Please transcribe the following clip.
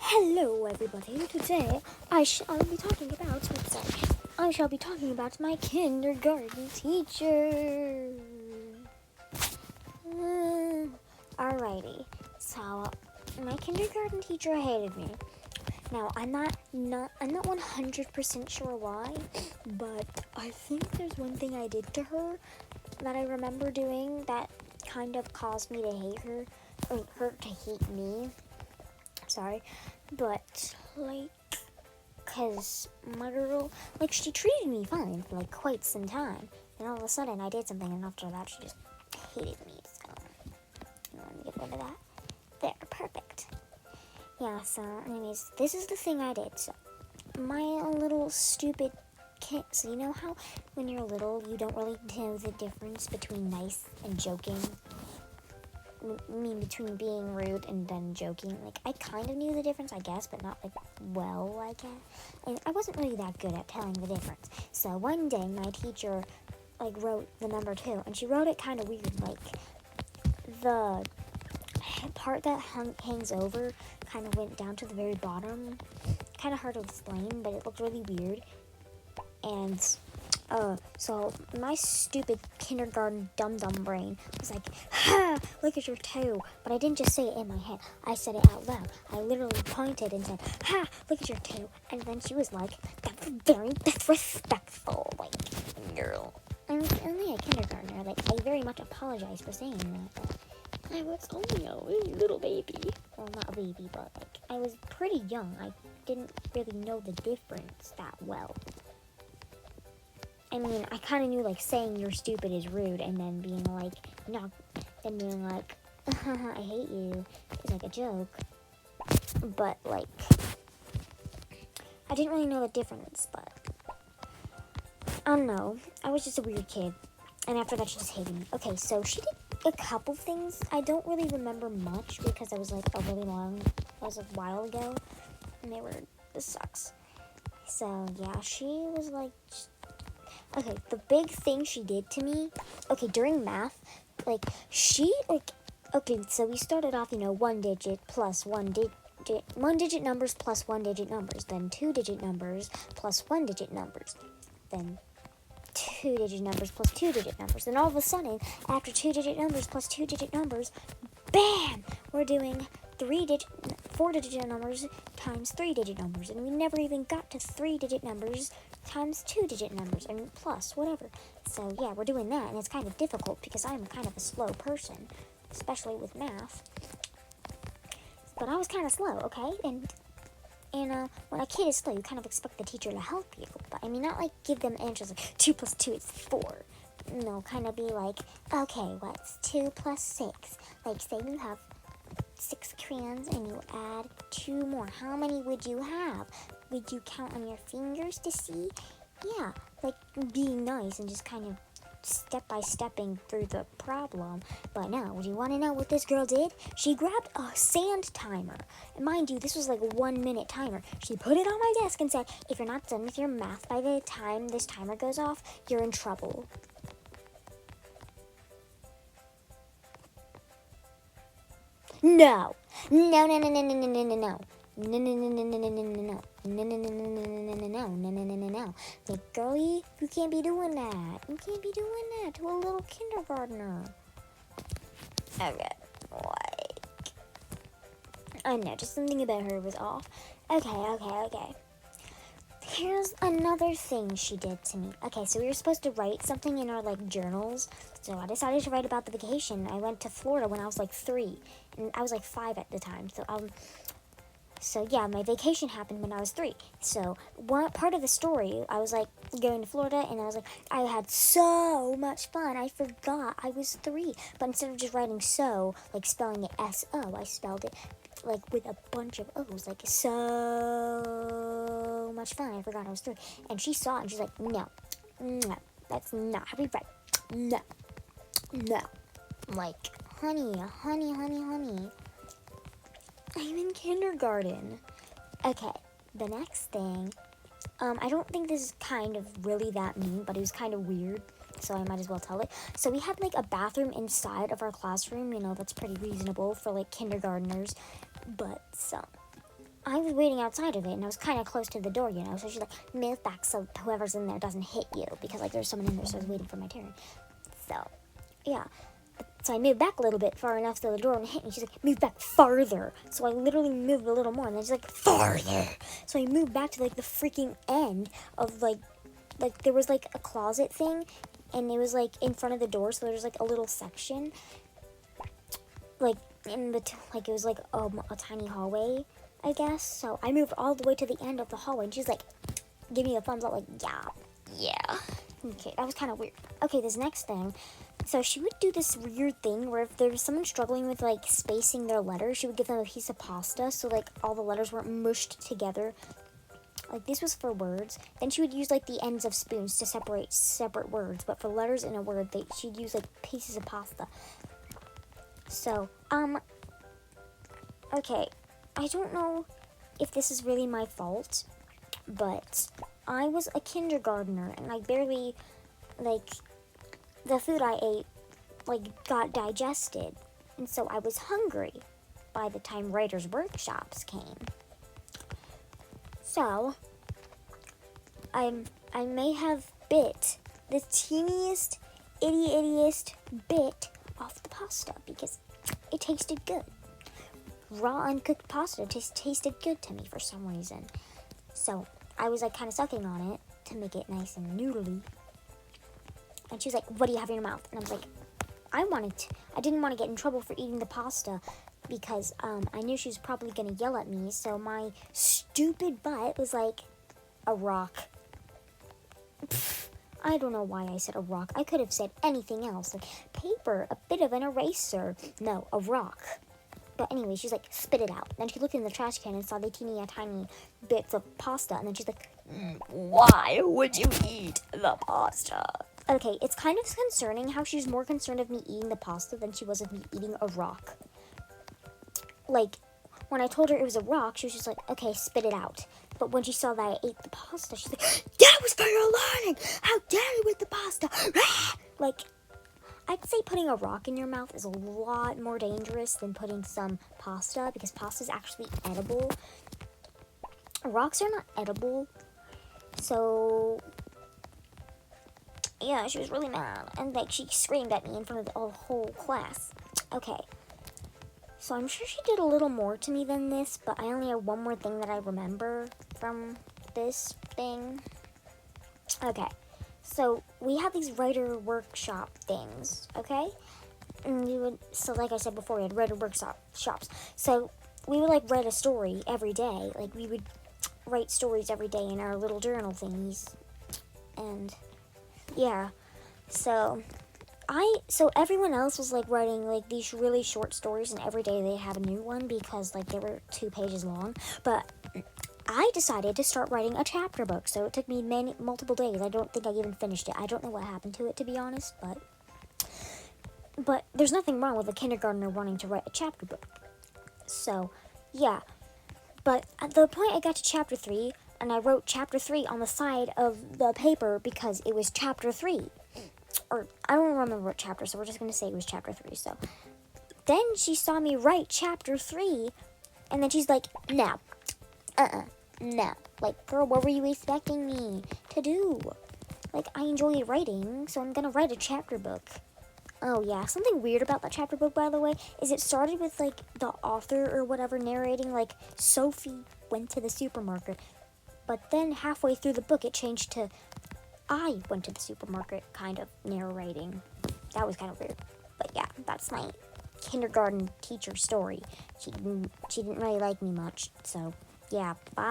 Hello, everybody. Today I shall be talking about my kindergarten teacher. Alrighty. So, my kindergarten teacher hated me. Now, I'm not 100% sure why, but I think there's one thing I did to her that I remember doing that kind of caused me to hate her, or her to hate me. Sorry, but cause my girl, she treated me fine for quite some time, and all of a sudden I did something, and after that she just hated me. So let me get rid of that. There, perfect. Yeah. So, anyways, this is the thing I did. So my little stupid kid. So you know how when you're little you don't really know the difference between nice and joking. Between being rude and then joking. I kind of knew the difference, I guess, but not well, I guess. And I wasn't really that good at telling the difference. So one day my teacher wrote the number 2, and she wrote it kind of weird. The part that hangs over kind of went down to the very bottom. Kind of hard to explain, but it looked really weird. And so my stupid kindergarten dum-dum brain was like, ha, look at your toe. But I didn't just say it in my head. I said it out loud. I literally pointed and said, ha, look at your toe. And then she was like, that's very disrespectful, girl. I'm only a kindergartner. I very much apologize for saying that. I was only a little baby. Well, not a baby, but I was pretty young. I didn't really know the difference that well. I mean, I kind of knew, saying you're stupid is rude, and then being no, then being I hate you is a joke. But, I didn't really know the difference, but I don't know. I was just a weird kid, and after that, she just hated me. Okay, so she did a couple things. I don't really remember much because I was, a while ago, and this sucks. So, yeah, she was, okay, the big thing she did to me, during math, okay, so we started off, one digit plus one digit numbers plus one digit numbers, then 2-digit numbers plus 1-digit numbers, then 2-digit numbers plus 2-digit numbers. Then all of a sudden, after 2-digit numbers plus 2-digit numbers, bam, we're doing 4-digit numbers times 3-digit numbers, and we never even got to 3-digit numbers times 2-digit numbers, and plus whatever. So yeah, we're doing that, and it's kind of difficult because I'm kind of a slow person, especially with math. But I was kind of slow, okay? And when a kid is slow, you kind of expect the teacher to help you. But I mean, not give them answers 2 plus 2 is 4. No, kind of be okay, what's 2 plus 6? Say you have 6 crayons and you add 2 more. How many would you have? Would you count on your fingers to see? Yeah, being nice and just kind of step-by-stepping through the problem. But now, do you want to know what this girl did? She grabbed a sand timer. And mind you, this was a 1-minute timer. She put it on my desk and said, if you're not done with your math by the time this timer goes off, you're in trouble. No. No, no, no, no, no, no, no, no, no. No, no, no, no, no, no, no, no, no. No, no, no, no, no, no, no, no, no, no, no. Girlie, you can't be doing that. You can't be doing that to a little kindergartner. Okay, I know, just something about her was off. Okay. Here's another thing she did to me. Okay, so we were supposed to write something in our, journals. So I decided to write about the vacation. I went to Florida when I was, 3. And I was, 5 at the time. So yeah, my vacation happened when I was 3. So one part of the story, I was, going to Florida, and I was, I had so much fun. I forgot I was 3. But instead of just writing so, spelling it S-O, I spelled it, with a bunch of O's, so much fun. I forgot I was 3. And she saw it, and she's like, no, that's not how we write. No. I'm honey. I'm in kindergarten. Okay, the next thing, I don't think this is kind of really that mean, but it was kind of weird, so I might as well tell it. So we had, a bathroom inside of our classroom, that's pretty reasonable for, kindergartners, but, I was waiting outside of it, and I was kind of close to the door, you know, so she's like, move back so whoever's in there doesn't hit you, because, like, there's someone in there, so I was waiting for my turn. So, yeah. So I moved back a little bit far enough so the door wouldn't hit me. She's like, move back farther. So I literally moved a little more, and then she's like, farther. So I moved back to, like, the freaking end of, like, there was, like, a closet thing, and it was, like, in front of the door, so there's, like, a little section, like, it was, like, a tiny hallway, I guess. So I moved all the way to the end of the hallway, and she's like, give me a thumbs up, like, yeah. Okay, that was kind of weird. Okay, this next thing, so she would do this weird thing where if there was someone struggling with, like, spacing their letters, she would give them a piece of pasta, so, like, all the letters weren't mushed together. Like, this was for words. Then she would use, like, the ends of spoons to separate separate words, but for letters in a word, she'd use, like, pieces of pasta. So, okay, I don't know if this is really my fault, but I was a kindergartner, and I barely, like, the food I ate, like, got digested, and so I was hungry by the time writers' workshops came. So, I may have bit the teeniest, ittiest bit off the pasta because it tasted good. Raw, uncooked pasta tasted good to me for some reason. So, I was, like, kind of sucking on it to make it nice and noodly. And she was like, what do you have in your mouth? And I was like, I didn't want to get in trouble for eating the pasta because I knew she was probably going to yell at me. So my stupid butt was like, a rock. Pfft, I don't know why I said a rock. I could have said anything else. Like paper, a bit of an eraser. No, a rock. But anyway, she's like, spit it out. Then she looked in the trash can and saw the tiny bits of pasta. And then she's like, why would you eat the pasta? Okay, it's kind of concerning how she's more concerned of me eating the pasta than she was of me eating a rock. Like, when I told her it was a rock, she was just like, okay, spit it out. But when she saw that I ate the pasta, she's like, that was for your learning! How dare you with the pasta! Like, I'd say putting a rock in your mouth is a lot more dangerous than putting some pasta, because pasta is actually edible. Rocks are not edible. So, yeah, she was really mad. And, like, she screamed at me in front of the whole class. Okay. So I'm sure she did a little more to me than this, but I only have one more thing that I remember from this thing. Okay. So we had these writer workshop things, okay? And so like I said before, we had writer workshops. So we would, like, write a story every day. Like, we would write stories every day in our little journal thingies. And, yeah. So everyone else was, like, writing, like, these really short stories, and every day they have a new one because, like, they were 2 pages long. But I decided to start writing a chapter book, so it took me multiple days. I don't think I even finished it. I don't know what happened to it, to be honest, but there's nothing wrong with a kindergartner wanting to write a chapter book. So, yeah. But at the point I got to chapter 3, and I wrote chapter 3 on the side of the paper because it was chapter 3. Or, I don't remember what chapter, so we're just going to say it was chapter 3, so. Then she saw me write chapter 3, and then she's like, no. No. Like, girl, what were you expecting me to do? Like, I enjoy writing, so I'm going to write a chapter book. Oh, yeah. Something weird about that chapter book, by the way, is it started with, like, the author or whatever narrating, like, Sophie went to the supermarket. But then halfway through the book, it changed to I went to the supermarket kind of narrating. That was kind of weird. But yeah, that's my kindergarten teacher story. She didn't really like me much. So, yeah, bye.